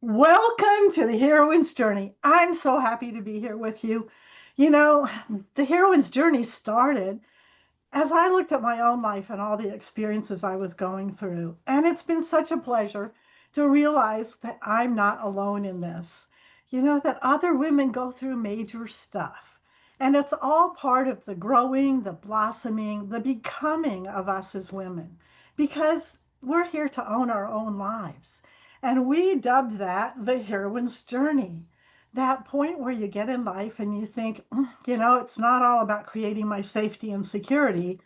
Welcome to the Heroine's Journey. I'm so happy to be here with you. You know, the Heroine's Journey started as I looked at my own life and all the experiences I was going through. And it's been such a pleasure to realize that I'm not alone in this. That other women go through major stuff. And it's all part of the growing, the blossoming, the becoming of us as women because we're here to own our own lives. And we dubbed that the heroine's journey. That point where you get in life and you think, it's not all about creating my safety and security.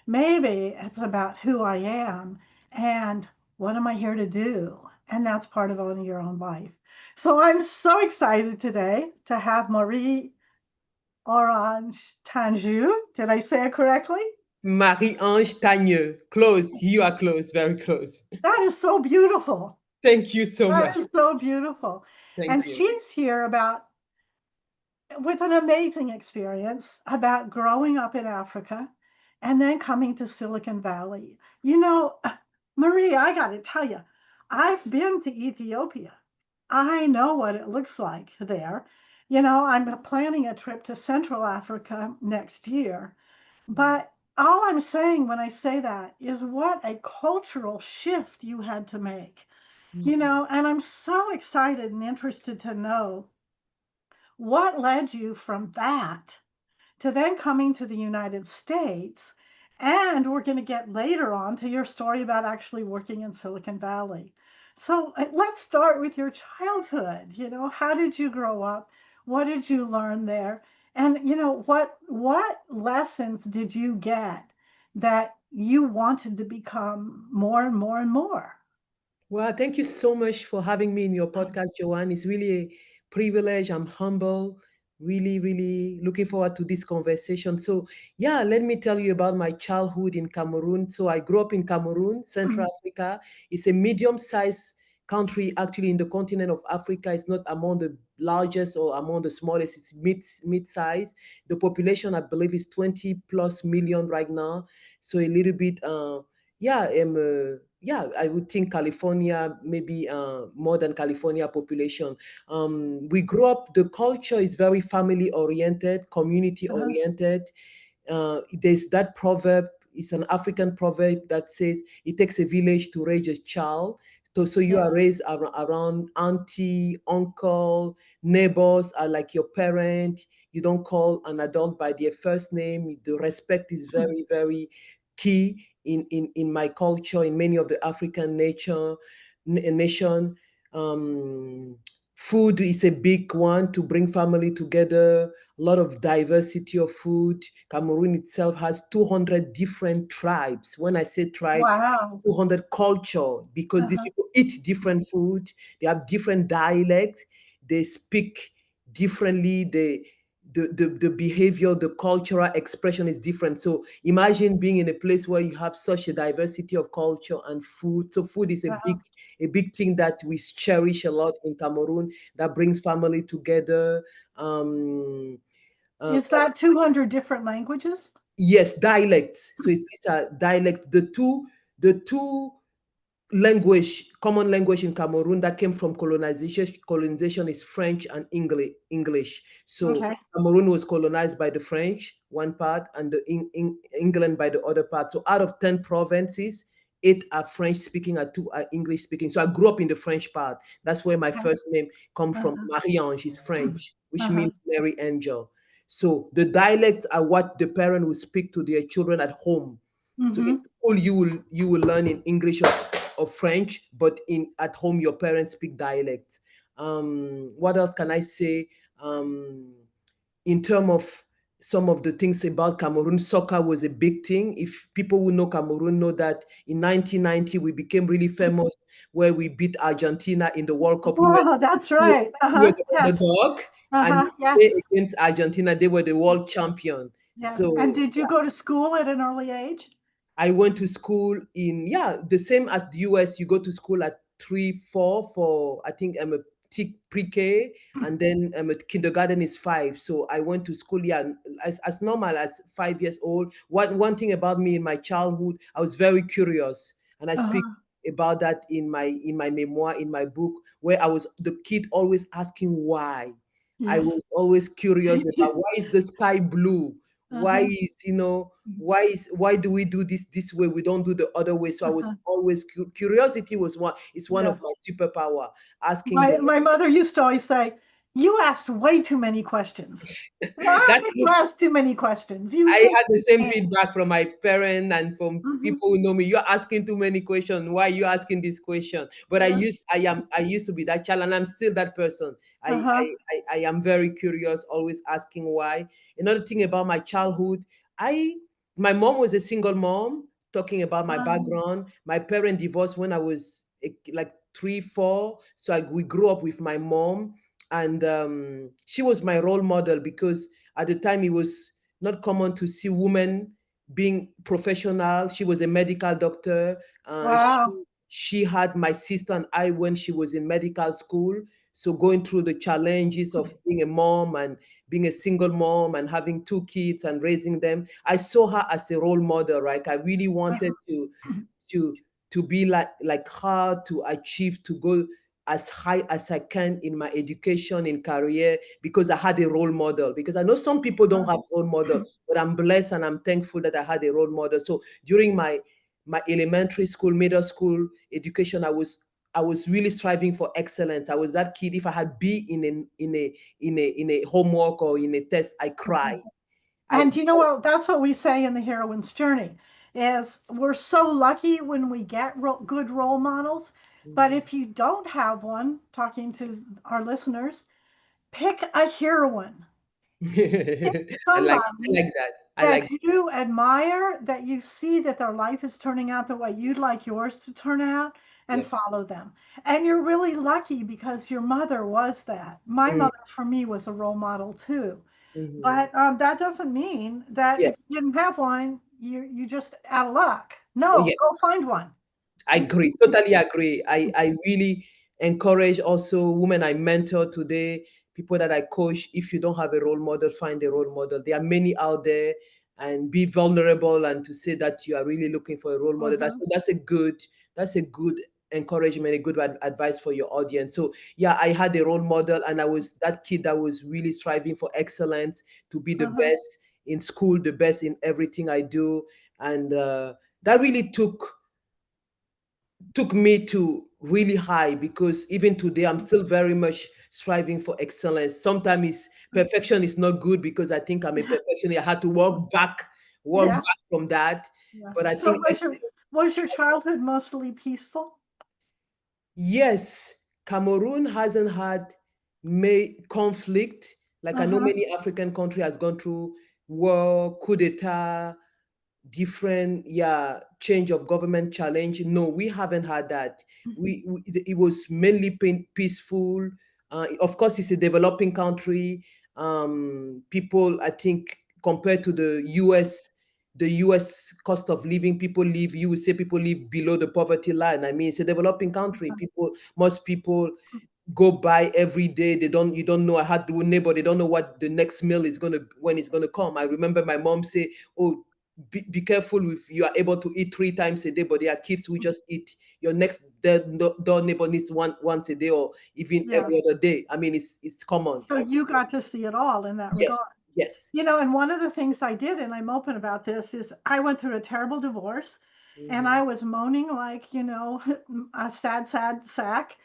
Maybe it's about who I am and what am I here to do? And that's part of owning your own life. So I'm so excited today to have Marie-Ange Tagne. Did I say it correctly? Marie-Ange Tagne. Close. You are close. Very close. That is so beautiful. Thank you so That much. is so beautiful. Thank And you. she's here with an amazing experience about growing up in Africa and then coming to Silicon Valley. Marie, I got to tell you, I've been to Ethiopia. I know what it looks like there. I'm planning a trip to Central Africa next year. But all I'm saying when I say that is what a cultural shift you had to make. And I'm so excited and interested to know what led you from that to then coming to the United States. And we're going to get later on to your story about actually working in Silicon Valley. So let's start with your childhood. How did you grow up? What did you learn there? And what lessons did you get that you wanted to become more and more and more? Well, thank you so much for having me in your podcast, Joanne. It's really a privilege. I'm humble. Really, really looking forward to this conversation. So, yeah, let me tell you about my childhood in Cameroon. So, I grew up in Cameroon, Central Africa. It's a medium-sized country, actually, in the continent of Africa. It's not among the largest or among the smallest. It's mid-size. The population, I believe, is 20 plus million right now. So, a little bit. Yeah, yeah, I would think California, maybe more than California population. We grew up, the culture is very family oriented, community Uh-huh. oriented. There's that proverb, it's an African proverb that says it takes a village to raise a child. So you Yeah. are raised around auntie, uncle, neighbors are like your parent. You don't call an adult by their first name. The respect is very, very key in my culture, in many of the African nation. Um, Food is a big one to bring family together. A lot of diversity of food. Cameroon itself has 200 different tribes. When I say tribes, Wow. 200 culture because these Uh-huh. people eat different food. They have different dialect. They speak differently. The behavior, the cultural expression is different. So imagine being in a place where you have such a diversity of culture and food. So food is Uh-huh. a big thing that we cherish a lot in Cameroon, that brings family together. Um, Is that 200 different languages? yes, dialects. So these are dialects. The two common language in Cameroon that came from colonization is French and English. So Okay. Cameroon was colonized by the French, one part, and England by the other part. So out of 10 provinces, 8 are French speaking and 2 are English speaking. So I grew up in the French part. That's where my first name comes from. Uh-huh. Marie-Ange is French, which Uh-huh. means Mary Angel. So the dialects are what the parent will speak to their children at home. So in Mhm. school you will learn in English or French, but in at home your parents speak dialect. What else can I say? Um, in terms of some of the things about Cameroon, soccer was a big thing. If people who know Cameroon know that in 1990 we became really famous where we beat Argentina in the World Cup. Oh, that's We right. were Uh-huh. the Yes. underdog, and Uh-huh. they Yes. against Argentina, they were the world champion. Yes. And So did you go to school at an early age? I went to school in, yeah, the same as the US. You go to school at 3, 4 for, I think I'm a pre-K, and then a kindergarten is 5. So I went to school, yeah, as normal as 5 years old. One thing about me in my childhood, I was very curious, and I speak Uh-huh. about that in my memoir, in my book, where I was the kid always asking why. I Yes. was always curious about why is the sky blue? Why Uh-huh. is, why do we do this way? We don't do the other way. So I was Uh-huh. always curiosity is one Yeah. of my superpower. Asking the My mother used to always say, "You asked way too many questions. Why that's did you ask too many questions? You I had the simply same can't." feedback from my parents and from Hmm. people who know me. You're asking too many questions. Why are you asking this question? But Yeah. I used to be that child, and I'm still that person. Uh-huh. I am very curious, always asking why. Another thing about my childhood, I my mom was a single mom. Talking about my Um, background, my parent divorced when I was like 3, 4. So we grew up with my mom, and she was my role model because at the time it was not common to see women being professional. She was a medical doctor. wow. She had my sister and I when she was in medical school. So going through the challenges of being a mom and being a single mom and having 2 kids and raising them, I saw her as a role model, right? I really wanted to to be like her, to achieve, to go as high as I can in my education, in career, because I had a role model. Because I know some people don't have role model, but I'm blessed and I'm thankful that I had a role model. So during my elementary school, middle school education, I was really striving for excellence. I was that kid. If I had B in a homework or in a test, I cry. I And you know what? That's what we say in the heroine's journey is we're so lucky when we get good role models. But Mhm. if you don't have one, talking to our listeners, pick a heroine. Pick I somebody like that. I that like. you admire, that you see that their life is turning out the way you'd like yours to turn out, and Yep. follow them. And you're really lucky because your mother was that. My Mm, mother, for me, was a role model too. mhm. But that doesn't mean that if Yes. you didn't have one, you just out of luck. Oh, No, yes. go find one. I agree, totally agree. I really encourage also women I mentor today, people that I coach. If you don't have a role model, find a role model. There are many out there, and be vulnerable and to say that you are really looking for a role model. Uh-huh, That's a good encouragement, a good advice for your audience. So yeah, I had a role model, and I was that kid that was really striving for excellence, to be the uh-huh. best in school, the best in everything I do, and that really took me to really high, because even today I'm still very much striving for excellence. Sometimes perfection is not good because I think I'm a perfectionist. I had to walk Yeah, back from that. yeah. But I So think was your childhood mostly peaceful? yes, Cameroon hasn't had conflict. Like I know Uh-huh. many African country has gone through war, coup d'etat, different, yeah, change of government challenge. No, we haven't had that. It was mainly peaceful. Of course, it's a developing country. People, I think, compared to the US cost of living, people live, you would say people live below the poverty line. I mean, it's a developing country. Most people go by every day. You don't know. I had the neighbor, they don't know what the next meal is going to, when it's going to come. I remember my mom say, oh, be careful if you are able to eat 3 times a day, but there are kids who just eat. Your next door neighbor needs once a day, or even Yeah. every other day. I mean, it's common. So you got to see it all in that Yes, regard. yes. And one of the things I did, and I'm open about this, is I went through a terrible divorce and Hmm. I was moaning like, a sad, sad sack.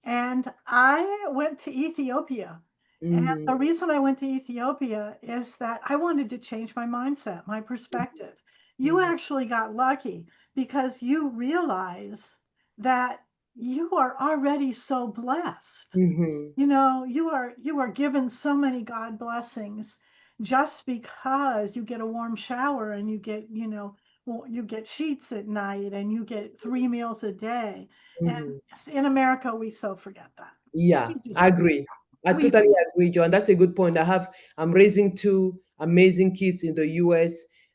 And I went to Ethiopia. And the Hmm. reason I went to Ethiopia is that I wanted to change my mindset, my perspective. You Hmm. actually got lucky because you realize that you are already so blessed. Hmm. You are given so many God blessings just because you get a warm shower and you get, you get sheets at night and you get 3 meals a day. And Hmm. in America, we so forget that. Yeah, We just I agree. I we totally agree, John. That's a good point. I'm raising 2 amazing kids in the US,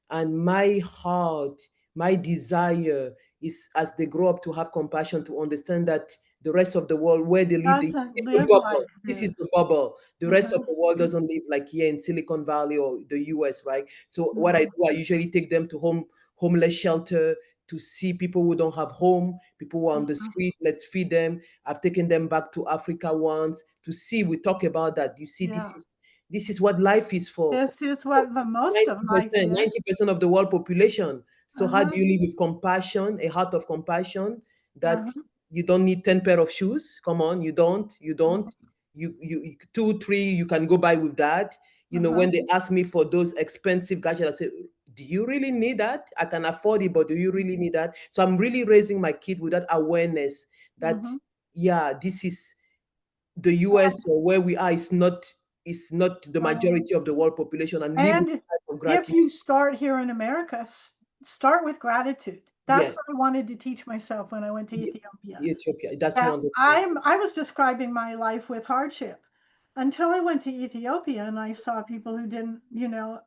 and my heart, my desire is, as they grow up, to have compassion, to understand that the rest of the world where they live, doesn't is the live like bubble. This is this. the bubble. The rest of Mhm, the world doesn't live like here in Silicon Valley or the US, right? So what I mhm. do, I usually take them to homeless shelter, to see people who don't have home, people who are on the Mhm. street. Let's feed them. I've taken them back to Africa once to see. We talk about that. You see, Yeah. this is what life is for. This is what the most of life 90%, is. 90% of the world population. So how Uh-huh. do you live with compassion, a heart of compassion, that Uh-huh. you don't need 10 pair of shoes? Come on, you don't. Two, three, you can go by with that. Uh-huh. When they ask me for those expensive gadgets, I say, do you really need that? I can afford it, but do you really need that? So I'm really raising my kid with that awareness that, Mm-hmm. yeah, this is the So, US, or where we are, is not the right. majority of the world population, and live with And a type of if gratitude. you start here in America, start with gratitude. That's what Yes, I wanted to teach myself when I went to Ye- Ethiopia. Ethiopia. That's That wonderful. I was describing my life with hardship until I went to Ethiopia and I saw people who didn't,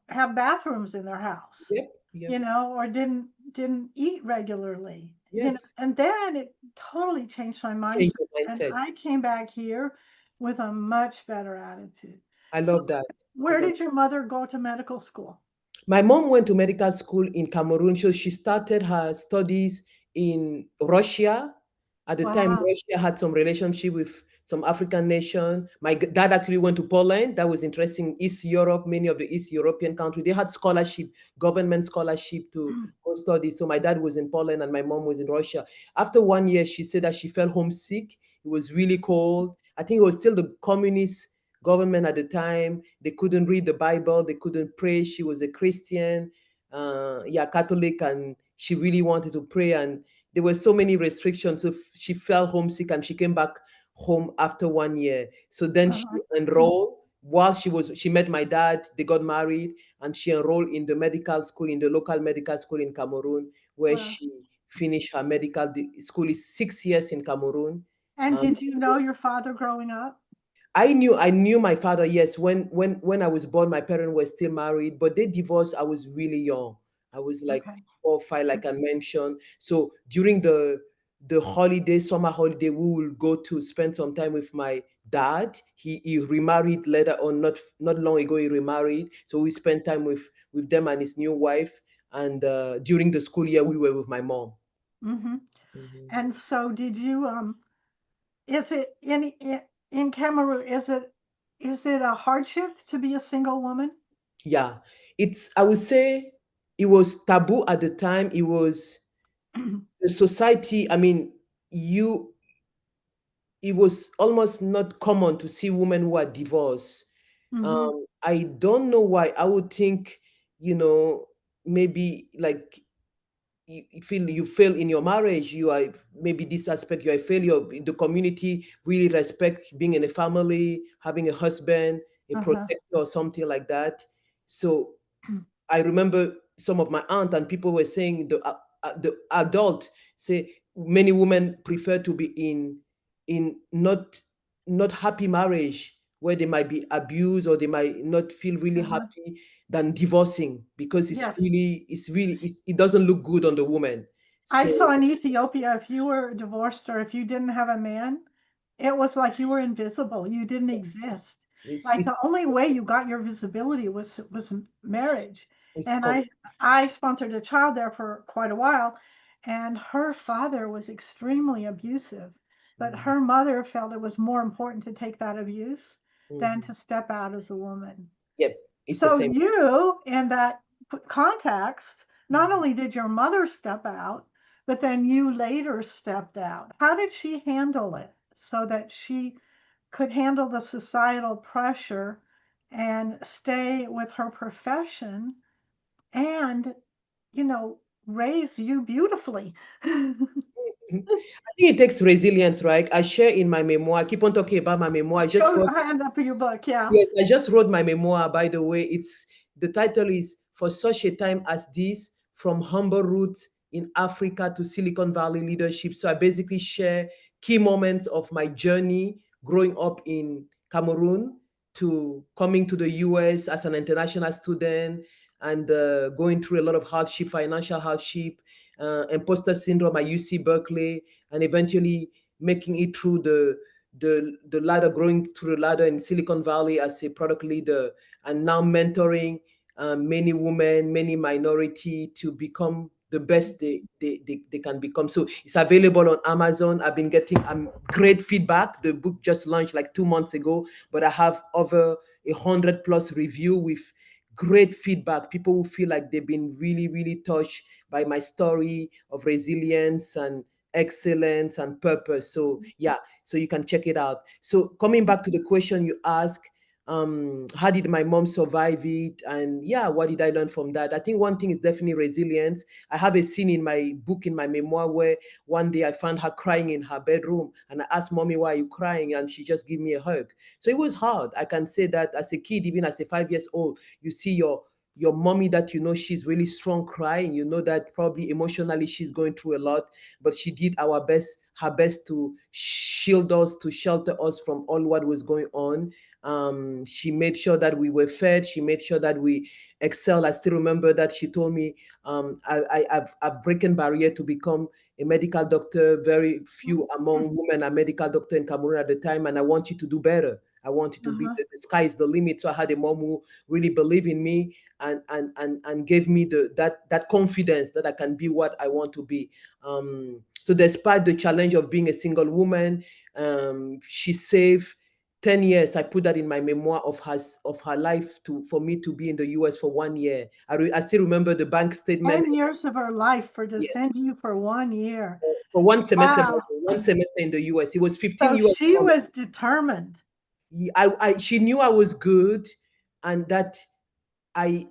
have bathrooms in their house, Yep, yep. or didn't eat regularly, Yes. and then it totally changed my Change mindset. your And mindset. I came back here with a much better attitude. I So love that. I where love. did your mother go to medical school? My mom went to medical school in Cameroon, so she started her studies in Russia. At the time, Wow. Russia had some relationship with some African nation. My dad actually went to Poland. That was interesting. East Europe, many of the East European countries, they had scholarship, government scholarship to go study. So my dad was in Poland and my mom was in Russia. After 1 year, she said that she felt homesick. It was really cold. I think it was still the communist government at the time. They couldn't read the Bible, they couldn't pray. She was a Christian, yeah, Catholic, and she really wanted to pray. And there were so many restrictions. So she felt homesick and she came back home after 1 year. So then she Uh-huh. enrolled. While she met my dad, they got married, and she enrolled in the medical school, in the local medical school in Cameroon, where Well, she finished her medical school. Is 6 years in Cameroon. and Um, did you know your father growing up? I knew my father. Yes, when I was born, my parents were still married, but they divorced. I was really young. I was like Okay. 4 or 5, like I mentioned. So during the holiday, summer holiday, we will go to spend some time with my dad. He remarried later on, not long ago. He remarried, so we spent time with them and his new wife. And during the school year, we were with my mom. Hmm. Mhm. And so did you is it in Cameroon, is it a hardship to be a single woman? Yeah, I would say it was taboo at the time. It was the society. I mean, you it was almost not common to see women who are divorced. Hmm. I don't know why. I would think, you know, maybe like you feel you fail in your marriage, you are maybe this aspect, you are a failure. The community really respect being in a family, having a husband, a Uh-huh. protector, or something like that. So I remember some of my aunt and people were saying the adult say many women prefer to be in not happy marriage where they might be abused or they might not feel really Uh-huh. happy than divorcing, because Yes. it doesn't look good on the woman. I So saw in Ethiopia, if you were divorced or if you didn't have a man, it was like you were invisible. You didn't exist. it's Like the it's only way you got your visibility was marriage. it's And com- I sponsored a child there for quite a while, and her father was extremely abusive, but Mhm, her mother felt it was more important to take that abuse than mhm. to step out as a woman. Yep, it's the So same. you, in that context, not Mhm. only did your mother step out, but then you later stepped out. How did she handle it so that she could handle the societal pressure and stay with her profession and, raise you beautifully? Mhm. I think it takes resilience, right? I share in my memoir. I keep on talking about my memoir. I just Show wrote. hand up your book, yeah. Yes, I just wrote my memoir, by the way. The title is For Such a Time as This, From Humble Roots in Africa to Silicon Valley Leadership. So I basically share key moments of my journey growing up in Cameroon to coming to the US as an international student, and going through a lot of hardship, financial hardship, imposter syndrome at UC Berkeley, and eventually making it through the ladder, growing through the ladder in Silicon Valley as a product leader, and now mentoring many women, many minority to become the best they can become. So it's available on Amazon. I've been getting great feedback. The book just launched like 2 months ago, but I have over 100+ review with great feedback. People who feel like they've been really, really touched by my story of resilience and excellence and purpose. So yeah, so you can check it out. So coming back to the question you asked, how did my mom survive it, and yeah, what did I learn from that? I think one thing is definitely resilience. I have a scene in my book, in my memoir, where one day I found her crying in her bedroom, and I asked mommy, why are you crying? And she just gave me a hug. So it was hard. I can say that as a kid, even as a 5 years old, you see your mommy that you know she's really strong crying, you know that probably emotionally she's going through a lot, but she did her best to shield us, to shelter us from all what was going on. She made sure that we were fed. She made sure that we excel. I still remember that she told me, I've broken barrier to become a medical doctor. Very few among women are medical doctor in Cameroon at the time, and I want you to do better. I want you to be Uh-huh. the sky is the limit. So I had a mom who really believed in me and gave me that confidence that I can be what I want to be. So despite the challenge of being a single woman, she saved 10 years. I put that in my memoir of her life to for me to be in the US for 1 year. I still remember the bank statement. 10 years of her life for to Yes, send you for 1 year. for one semester, Wow. one semester in the US. It was 15 So US she dollars. was determined. She knew I was good, and that I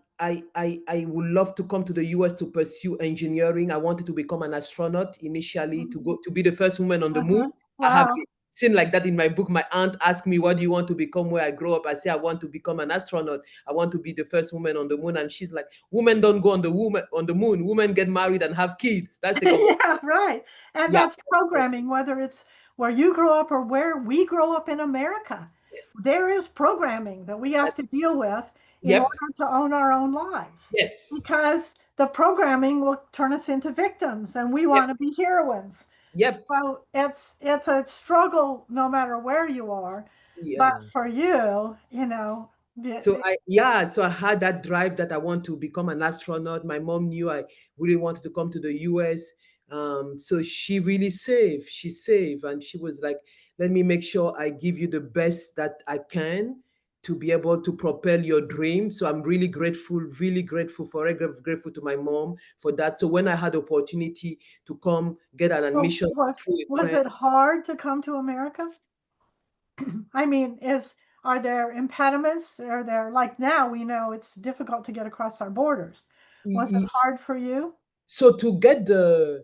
would love to come to the US to pursue engineering. I wanted to become an astronaut initially, to go to be the first woman on the moon. Uh-huh. I have Wow. a scene like that in my book. My aunt asked me, "What do you want to become where I grow up?" I say, "I want to become an astronaut. I want to be the first woman on the moon." And she's like, "Women don't go on the moon. Women get married and have kids. That's a Yeah, right. And yeah, that's programming, whether it's where you grow up or where we grow up in America. yes, There is programming that we have that, to deal with in yep, order to own our own lives yes, because the programming will turn us into victims and we yep, want to be heroines. yep, So it's a struggle no matter where you are. But yeah. for you, So so I had that drive that I want to become an astronaut. My mom knew I really wanted to come to the US. So she really saved. She saved, and she was like, "Let me make sure I give you the best that I can to be able to propel your dream." So I'm really grateful, forever grateful to my mom for that. So when I had opportunity to come get an so admission through a was friend, it hard to come to America? I mean, are there impediments? Are there, like, now we know it's difficult to get across our borders. Was it hard for you? so to get to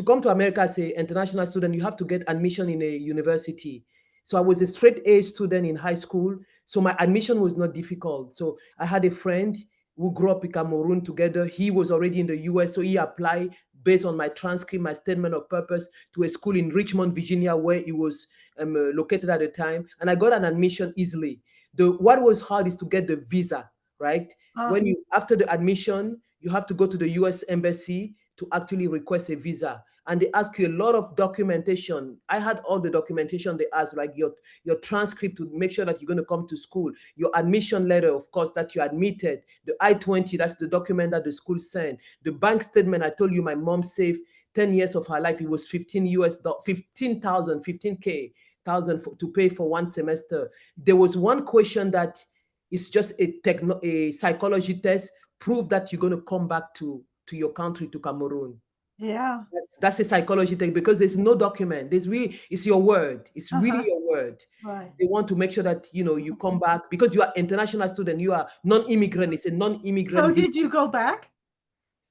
come to America as a international student, you have to get admission in a university. So I was a straight A student in high school, so my admission was not difficult. So I had a friend who grew up in Cameroon together. He was already in the US, so he applied based on my transcript, my statement of purpose, to a school in Richmond, Virginia, where he was located at the time, and I got an admission easily. The what was hard is to get the visa, right? Uh, When you after the admission, you have to go to the US embassy to actually request a visa, and they ask you a lot of documentation. I had all the documentation they asked, like your transcript to make sure that you're going to come to school, your admission letter, of course, that you admitted, the I-20, that's the document that the school sent, the bank statement. I told you my mom saved 10 years of her life. It was 15 US 15,000 15K thousand to pay for one semester. There was one question that it's just a psychology test. Prove that you're going to come back to your country, to Cameroon. yeah. That's a psychology test, because there's no document. There's really it's your word. It's really Uh-huh. your word. Right. They want to make sure that you come back because you are international student. You are non-immigrant. It's a So non-immigrant visa. did you go back?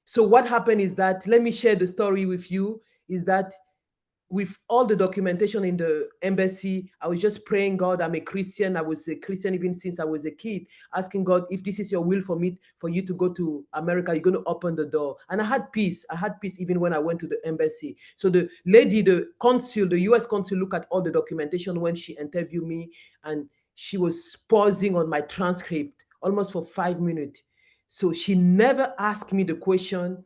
So what happened is that, let me share the story with you. Is that with all the documentation in the embassy, I was just praying, God, I'm a Christian. I was a Christian even since I was a kid, asking God, if this is your will for me, for you to go to America, you're going to open the door. And I had peace. I had peace even when I went to the embassy. So the lady, the consul, the US consul, looked at all the documentation when she interviewed me, and she was pausing on my transcript almost for 5 minutes. So she never asked me the question,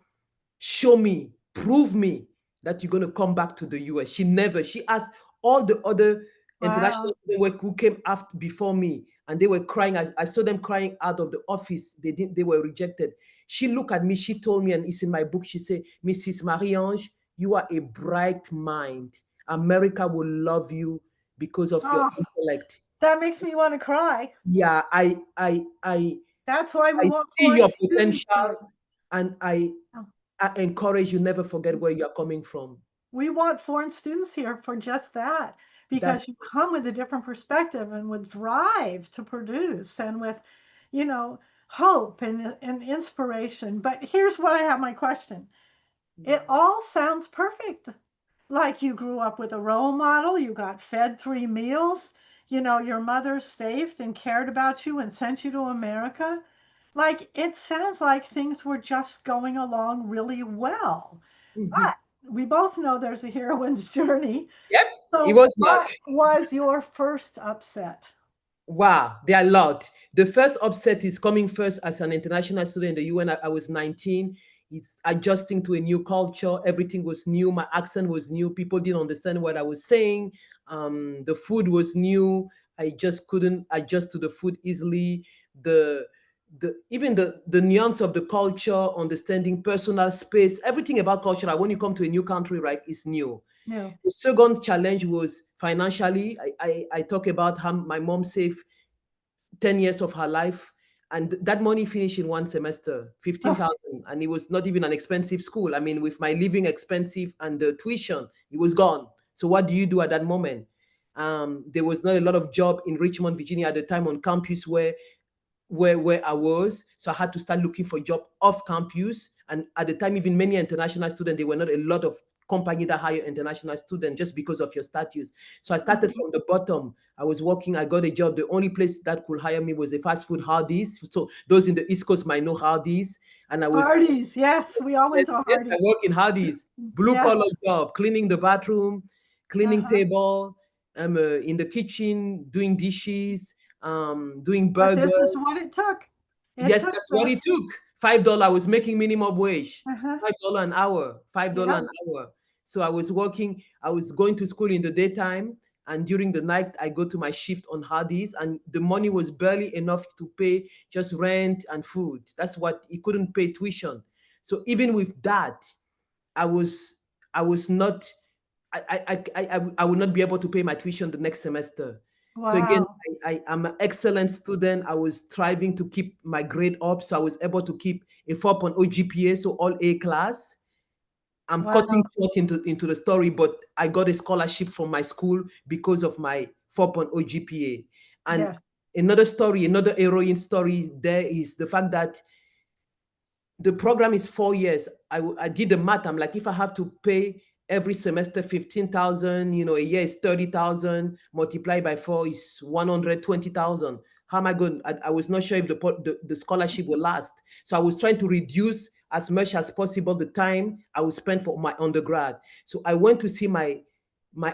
show me, prove me that you're going to come back to the US. She asked all the other Wow. international students who came after before me, and they were crying. I saw them crying out of the office. They were rejected. She looked at me, she told me, and it's in my book, she said, Mrs. Marie-Ange, you are a bright mind. America will love you because of your Oh, intellect. that makes me want to cry. Yeah, That's why we I want see foreign your students here. potential, and I encourage you never forget where you are coming from. We want foreign students here for just that, That's because you come with a different perspective and with drive to produce and with, you know, hope and inspiration. But here's what I have my question. It yeah. all sounds perfect. Like you grew up with a role model, you got fed 3 meals, your mother saved and cared about you and sent you to America. Like it sounds like things were just going along really well. Mhm. But we both know there's a heroine's journey. Yep, it So, was not. what was your first upset? Wow, there are a lot. The first upset is coming first as an international student in the UN. I was 19. It's adjusting to a new culture. Everything was new. My accent was new. People didn't understand what I was saying. The food was new. I just couldn't adjust to the food easily. The even the nuance of the culture, understanding personal space, everything about culture. Like when you come to a new country, right, is new. No. The second challenge was financially. I talk about how my mom saved 10 years of her life, and that money finished in one semester, Oh, 15,000. And it was not even an expensive school. I mean, with my living expensive and the tuition, it was gone. So what do you do at that moment? There was not a lot of job in Richmond, Virginia at the time on campus where I was. So I had to start looking for a job off campus. And at the time, even many international students, there were not a lot of company that hire international students just because of your status. So I started mhm. from the bottom. I was working, I got a job. The only place that could hire me was a fast food Hardee's. So those in the East Coast might know Hardee's. And I was, Hardee's. Yes, we all yes, went to yes, I Hardee's. work in Hardee's, blue Yes. collar job, cleaning the bathroom, cleaning Uh-huh. table, in the kitchen, doing dishes, doing But this is burgers. what it took. It Yes, took that's what it this. took. $5. I was making minimum wage. Uh-huh. $5 an hour. $5 Yep. an hour. So I was working. I was going to school in the daytime, and during the night I go to my shift on Hardee's, and the money was barely enough to pay just rent and food. That's what it couldn't pay tuition. So even with that, I was I was not I would not be able to pay my tuition the next semester. So again, Wow. I am an excellent student. I was striving to keep my grade up, so I was able to keep a 4.0 GPA, so all A class. I'm cutting Wow. short into the story, but I got a scholarship from my school because of my 4.0 GPA. And Yes. another story, another heroine story there is the fact that the program is 4 years. I did the math. I'm like, if I have to pay every semester 15,000, a year is 30,000, multiplied by four is 120,000. How am I going? I was not sure if the scholarship will last. So I was trying to reduce as much as possible the time I would spend for my undergrad. So I went to see my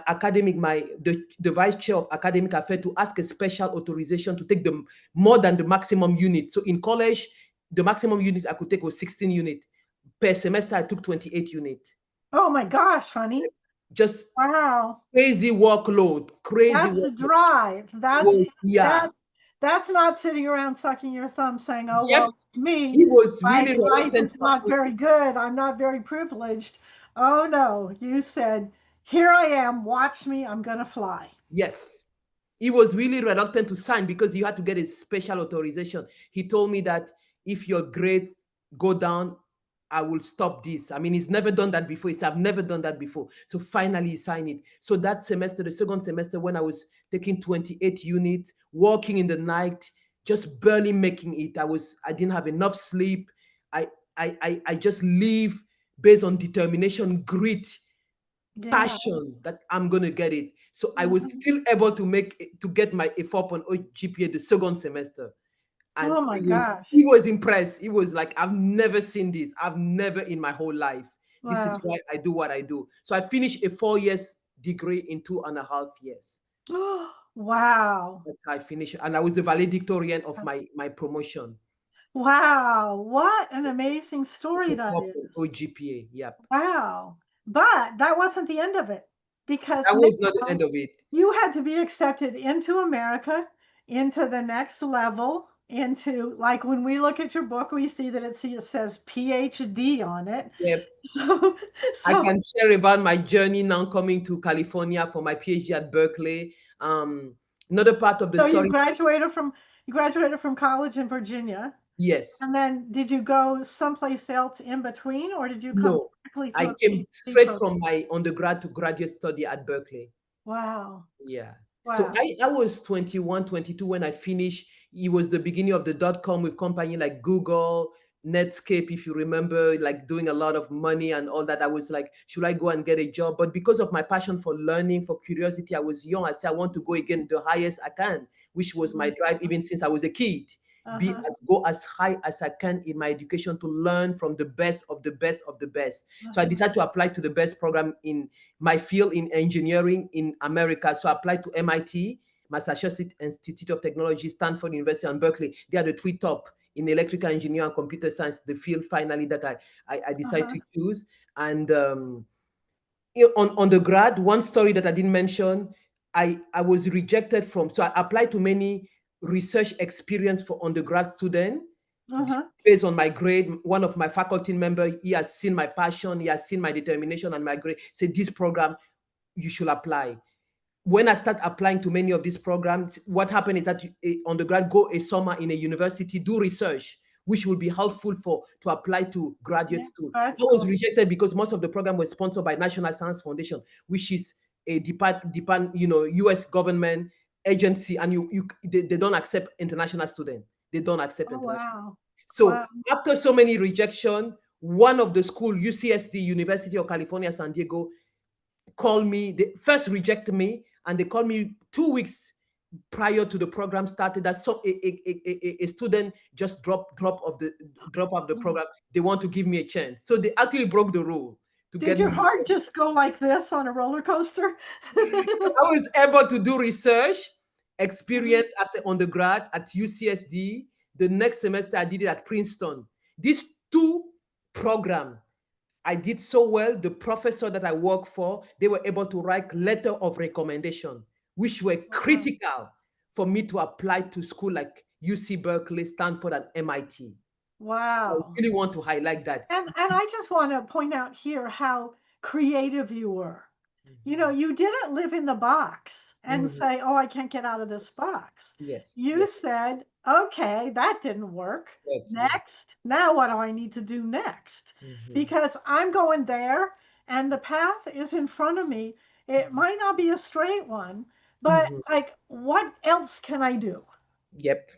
academic, the vice chair of academic affairs to ask a special authorization to take the more than the maximum unit. So in college, the maximum unit I could take was 16 units. Per semester, I took 28 units. Oh my gosh, honey. Just Wow. crazy workload, crazy That's the workload. drive. It was, yeah. That that's not sitting around sucking your thumb saying, "Oh, Yep. well, it's me. He was My really life reluctant is to not approve very it. good. I'm not very privileged." Oh no, you said, "Here I am. Watch me. I'm going to fly." Yes. He was really reluctant to sign because you had to get a special authorization. He told me that if your grades go down, I will stop this. I mean, he's never done that before. He said, I've never done that before. So finally, he signed it. So that semester, the second semester, when I was taking 28 units, working in the night, just barely making it. I didn't have enough sleep. I I just live based on determination, grit, Yeah. passion that I'm gonna get it. So I was Mhm. still able to get my a 4.0 GPA the second semester. And Oh my gosh. he was impressed. He was like, I've never seen this. I've never in my whole life. This is Wow. why I do what I do. So I finished a 4 years degree in 2.5 years. Wow. That's how I finished. And I was the valedictorian of my promotion. Wow. What an amazing story The that is. 4.0 GPA. Yep. Wow. But that wasn't the end of it, because That was not the now end of it. you had to be accepted into America, into the next level, into, like, when we look at your book, we see that it says PhD on it. Yep. So, I so, can share about my journey now coming to California for my PhD at Berkeley. Um, Another part of the so story, you graduated from college in Virginia, yes, and then did you go someplace else in between, or did you come no, directly to I a came PhD straight program? from my undergrad to graduate study at Berkeley. Wow, Yeah. So wow. I was 21, 22 when I finished. It was the beginning of the dot-com with company like Google, Netscape, if you remember, like doing a lot of money and all that. I was like, should I go and get a job? But because of my passion for learning, for curiosity, I was young. I said, I want to go again the highest I can, which was my Mhm. drive even since I was a kid. Uh-huh, Go as high as I can in my education to learn from the best of the best of the best. So I uh-huh, decided to apply to the best program in my field in engineering in America. So I applied to MIT, Massachusetts Institute of Technology, Stanford University, and Berkeley. They are the three top in electrical engineering and computer science, the field finally that I decided uh-huh, to choose. And on the grad, one story that I didn't mention, I was rejected from, so I applied to many research experience for undergrad student uh-huh. based on my grade. One of my faculty member, he has seen my passion, he has seen my determination and my grade, said this program you should apply. When I start applying to many of these programs, what happened is that undergrad go a summer in a university, do research, which will be helpful for to apply to graduate Yeah, school. grad I was school. rejected because most of the program was sponsored by National Science Foundation, which is a US government agency, and they don't accept international students. They don't accept Oh, international. wow. So Wow. after so many rejection, one of the school, UCSD, University of California, San Diego, called me. They first rejected me, and they called me 2 weeks prior to the program started. That a student just drop of the Mhm. program. They want to give me a chance, so they actually broke the rule to Did get your me. heart just go like this on a roller coaster? I was able to do research Uh-huh, experience as an undergrad at UCSD. The next semester, I did it at Princeton. These two programs, I did so well. The professor that I work for, they were able to write letter of recommendation, which were wow. critical for me to apply to school like UC Berkeley, Stanford, and MIT. I Wow. really want to highlight that. And I just want to point out here how creative you were. You know, you didn't live in the box and Mhm. say, "Oh, I can't get out of this box." Yes, You yes, said, "Okay, that didn't work. yes, yes. Next, now what do I need to do next? Mhm. Because I'm going there and the path is in front of me. It might not be a straight one, but Mhm. like, what else can I do?" Yep,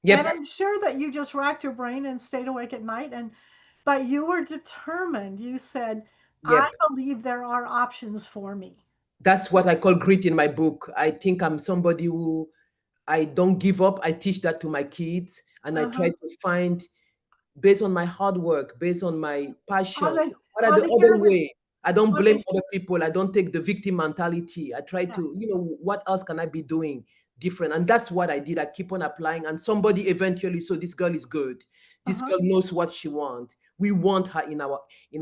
And yep, I'm sure that you just racked your brain and stayed awake at night, and but you were determined. You said, "I yep. believe there are options for me." That's what I call grit in my book. I think I'm somebody who I don't give up. I teach that to my kids, and I try Uh-huh. to find, based on my hard work, based on my On passion, the what are on the the other heroine way? I don't on blame the other people. I don't take the victim mentality. I try yeah. to, what else can I be doing different? And that's what I did. I keep on applying, and somebody eventually, so this girl is good. This Uh-huh. girl knows what she wants. We want her in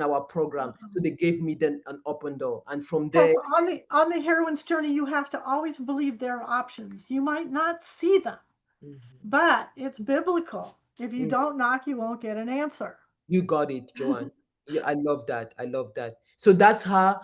our program. Uh-huh. So they gave me then an open door, and from there, Yes, on the heroine's journey, you have to always believe there are options. You might not see them, Mhm. but it's biblical. If you Mm, don't knock, you won't get an answer. you got it, Joanne. Yeah, I love that. I love that. So that's her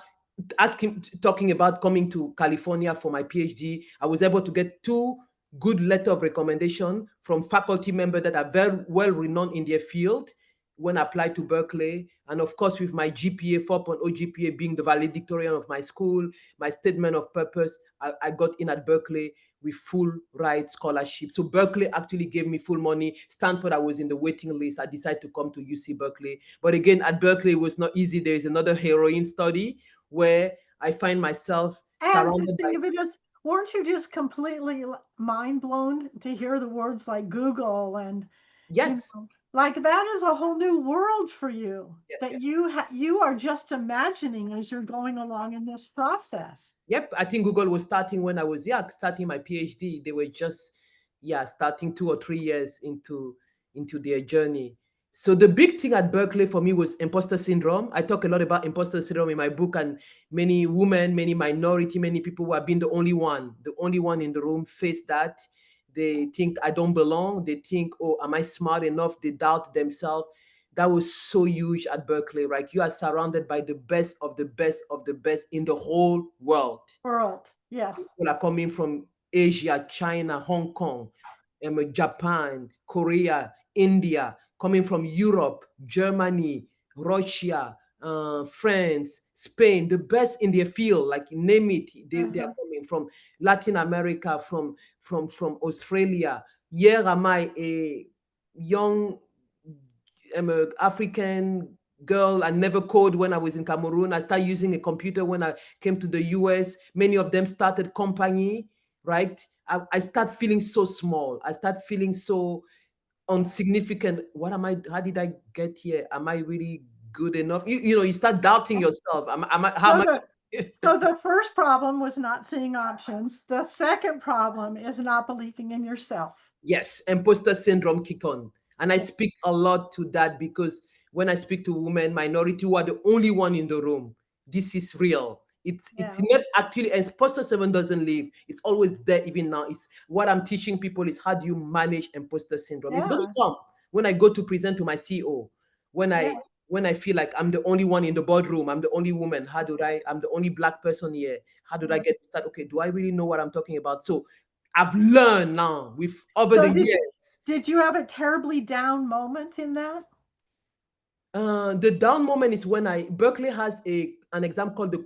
talking about coming to California for my PhD. I was able to get two good letter of recommendation from faculty members that are very well renowned in their field when I applied to Berkeley. And of course, with my GPA, 4.0 GPA being the valedictorian of my school, my statement of purpose, I got in at Berkeley with full ride scholarship. So Berkeley actually gave me full money. Stanford, I was in the waiting list. I decided to come to UC Berkeley. But again, at Berkeley, it was not easy. There is another heroine study where I find myself And the surrounded by, thing of it is, weren't you just completely mind blown to hear the words like Google and yes, like that is a whole new world for you that yes. you are just imagining as you're going along in this process. Yep, I think Google was starting when I was, yeah, starting my PhD. They were just, yeah, starting 2 or 3 years into their journey. So the big thing at Berkeley for me was imposter syndrome. I talk a lot about imposter syndrome in my book, and many women, many minority, many people who have been the only one in the room face that. they think I don't belong. They think, oh, am I smart enough? They doubt themselves. That was so huge at Berkeley, right? You are surrounded by the best of the best of the best in the whole world. World. Yes. People are coming from Asia, China, Hong Kong, Japan, Korea, India, coming from Europe, Germany, Russia, France, Spain, the best in their field, like name it, they are Uh-huh. coming from Latin America, from Australia. Here am I, a young African girl. I never code when I was in Cameroon. I started using a computer when I came to the US. Many of them started company, right? I start feeling so small. I start feeling so unsignificant. What am I? How did I get here? Am I really good enough? You start doubting yourself. How So much? the so the first problem was not seeing options. The second problem is not believing in yourself. Yes, imposter syndrome kick on. And I Yeah. speak a lot to that because when I speak to women, minority who are the only one in the room, this is real. It's Yeah. not actually imposter syndrome doesn't leave. It's always there even now. It's what I'm teaching people is how do you manage imposter syndrome? It's gonna Yeah. come when I go to present to my CEO, when I Yeah. when I feel like I'm the only one in the boardroom, I'm the only woman. I'm the only black person here. How did I Yeah. get to start? Okay, do I really know what I'm talking about? So I've learned now with over So the years. did you have a terribly down moment in that? The down moment is when I Berkeley has an exam called the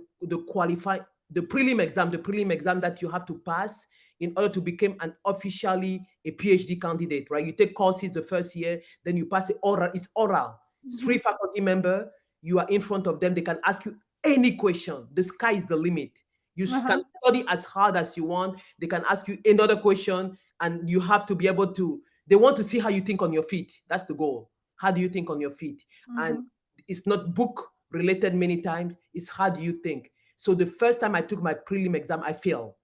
prelim exam that you have to pass in order to become an officially a PhD candidate, right? You take courses the first year, then you pass it oral. It's oral. It's Hmm. three faculty member. You are in front of them. They can ask you any question. The sky is the limit. You can Uh-huh. study as hard as you want. They can ask you another question, and you have to be able to. They want to see how you think on your feet. That's the goal. How do you think on your feet? And Hmm. it's not book related many times. It's how do you think? So the first time I took my prelim exam, I failed.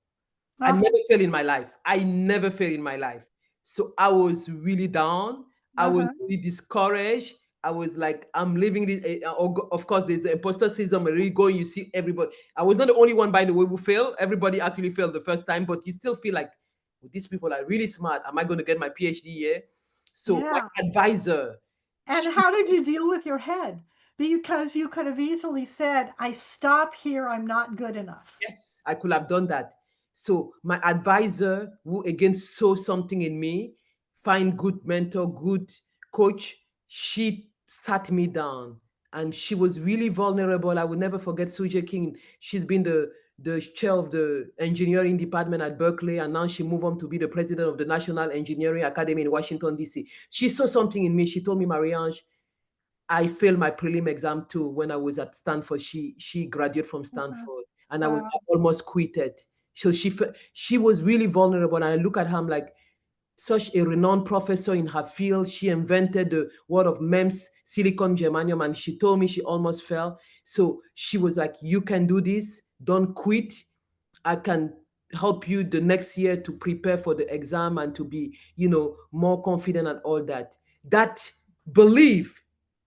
I Uh-huh. never fail in my life. I never fail in my life. So I was really down. I was Uh-huh. really discouraged. I was like, I'm living this. Of course, there's the imposter syndrome. Really going, you see everybody. I was not the only one, by the way, who failed. Everybody actually failed the first time, but you still feel like, well, these people are really smart. Am I going to get my PhD here? So my Yeah. advisor, And she how did you deal with your head? Because you could have easily said, I stop here, I'm not good enough. Yes, I could have done that. So my advisor, who again saw something in me, find good mentor, good coach, she sat me down and she was really vulnerable. I will never forget Suje King. She's been the chair of the engineering department at Berkeley, and now she moved on to be the president of the National Engineering Academy in Washington, D.C. She saw something in me. She told me, Marie-Ange, I failed my prelim exam too when I was at Stanford. She graduated from Uh-huh. Stanford, and I Wow. almost quitted. So she was really vulnerable, and I look at her, I'm like, such a renowned professor in her field. She invented the word of MEMS, silicon germanium, and she told me she almost fell. So she was like, "You can do this. Don't quit. I can help you the next year to prepare for the exam and to be, more confident and all that." That belief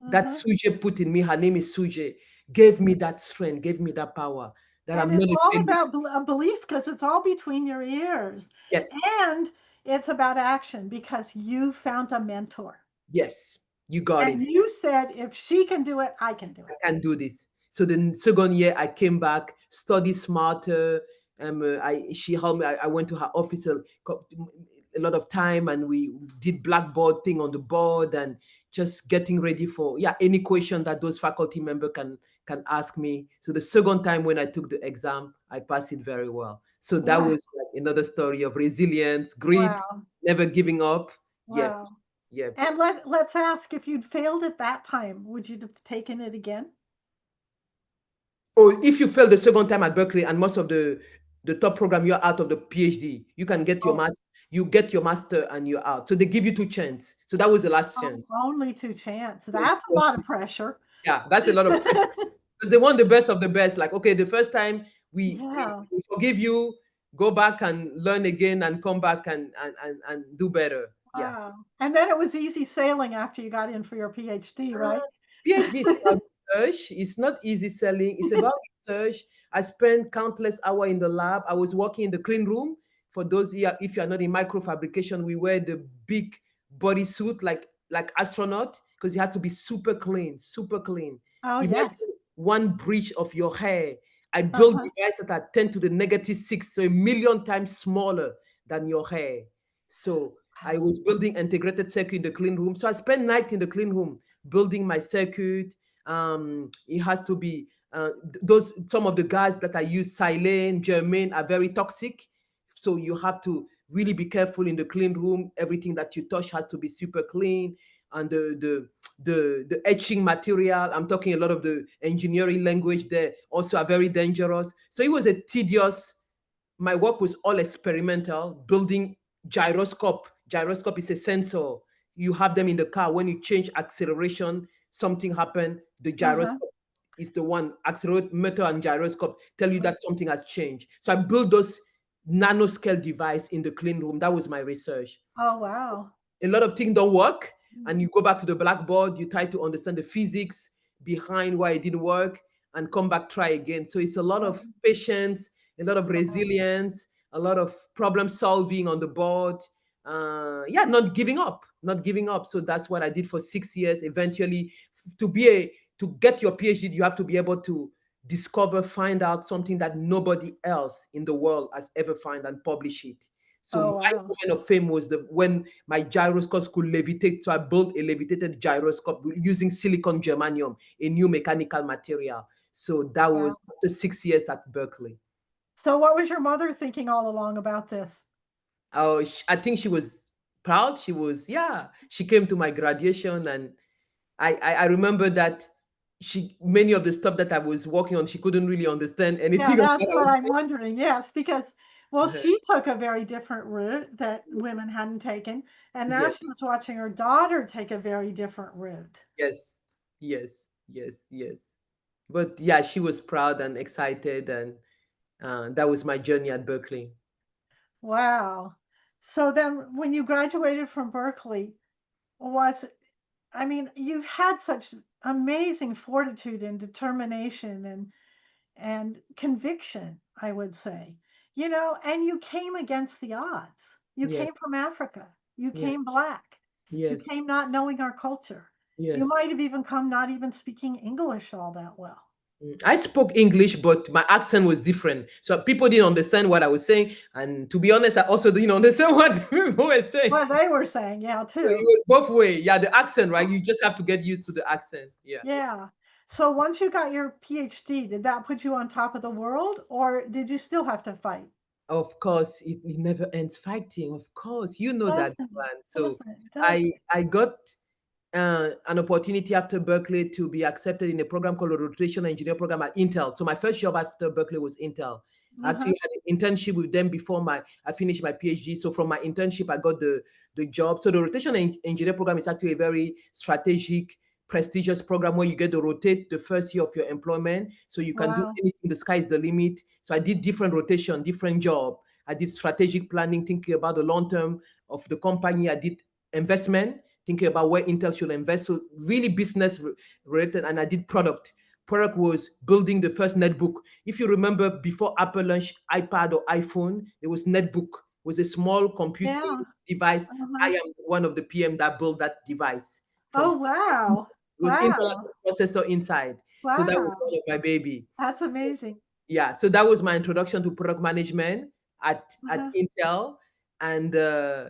that Uh-huh. Suje put in me, her name is Suje, gave me that strength, gave me that power that And I'm it's not a all failure. about a belief because it's all between your ears. Yes, And it's about action because you found a mentor. yes, you got And it. you said, if she can do it, I can do I it. can do this. So the second year, I came back, study smarter. She helped me. I went to her office a lot of time, and we did blackboard thing on the board and just getting ready for any question that those faculty member can ask me. So the second time when I took the exam, I passed it very well. So that Wow. was like another story of resilience, grit, Wow. never giving up. Yep, Wow. yep. And let's ask, if you'd failed at that time, would you have taken it again? Or if you fail the second time at Berkeley and most of the top program, you're out of the PhD, you can get your Oh, master, you get your master and you're out. So they give you two chance. So that was the last oh, chance. only two chance. Yes, That's a lot of pressure. yeah, that's a lot of pressure. Because they want the best of the best. Like, okay, the first time Yeah. we forgive you, go back and learn again and come back and do better. Yeah. Wow. And then it was easy sailing after you got in for your PhD, Uh, right? PhD is about research. It's not easy selling. It's about research. I spent countless hours in the lab. I was working in the clean room For those here, if you are not in microfabrication, we wear the big bodysuit like astronaut, because it has to be super clean, super clean. Oh, yes. Imagine one breach of your hair. I build Uh-huh. devices that are 10 to the -6, so a million times smaller than your hair. So I Wow. was building integrated circuit in the clean room. So I spent night in the clean room building my circuit. It has to be those some of the gas that I use, silane, germain, are very toxic. So you have to really be careful in the clean room. Everything that you touch has to be super clean. And the etching material, I'm talking a lot of the engineering language there, also are very dangerous. So it was a tedious, my work was all experimental, building gyroscope. Gyroscope is a sensor. You have them in the car. When you change acceleration, something happened. The Uh-huh. gyroscope is the one, accelerometer and gyroscope tell you that something has changed. So I built those nanoscale device in the clean room. That was my research. Oh, wow. A lot of things don't work, and you go back to the blackboard, you try to understand the physics behind why it didn't work, and come back, try again. So it's a lot of Oh, patience, a lot of wow. resilience, a lot of problem solving on the board. Yeah, not giving up, not giving up. So that's what I did for 6 years. Eventually, to get your PhD, you have to be able to discover, find out something that nobody else in the world has ever found, and publish it. So Oh, my wow. moment of fame was when my gyroscopes could levitate. So I built a levitated gyroscope using silicon germanium, a new mechanical material. So that Wow. was after 6 years at Berkeley. So what was your mother thinking all along about this? Oh, I think she was proud. She was, yeah. She came to my graduation, and I remember that many of the stuff that I was working on, she couldn't really understand Yeah, anything of that's what I what was I'm wondering. Yes, because, well, saying. she took a very different route that women hadn't taken, and now Yes, she was watching her daughter take a very different route. yes, yes, yes, yes. But yeah, she was proud and excited, and that was my journey at Berkeley. Wow. So then when you graduated from Berkeley, was I mean, you've had such amazing fortitude and determination and conviction, I would say. And you came against the odds. You Yes, came from Africa. You yes, came black. You yes, came not knowing our culture. You yes. might have even come not even speaking English all that well. I spoke English, but my accent was different. So people didn't understand what I was saying. And to be honest, I also didn't understand what people were saying. Well, they were saying, yeah, So it too. was both way. Yeah, the accent, right? You just have to get used to the accent. Yeah. Yeah. So once you got your PhD, did that put you on top of the world or did you still have to fight? Of course, it never ends fighting. Of course, you know that, Doesn't, man. So doesn't, I doesn't. I got an opportunity after Berkeley to be accepted in a program called a rotation engineer program at Intel. So my first job after Berkeley was Intel. I Uh-huh. actually had an internship with them before I finished my PhD. So from my internship, I got the job. So the rotation engineer program is actually a very strategic, prestigious program where you get to rotate the first year of your employment. So you can do Wow. anything. The sky is the limit. So I did different rotation, different job. I did strategic planning, thinking about the long term of the company. I did investment, thinking about where Intel should invest. So really business related. And I did product. Product was building the first netbook. If you remember, before Apple launched iPad or iPhone, there was netbook. It was a small computing Yeah. device. I Uh-huh. am one of the PM that built that device. From Oh, wow. it was Intel Wow. processor inside. So that was Wow. one of my baby. That's amazing. Yeah, so that was my introduction to product management at Uh-huh. Intel. And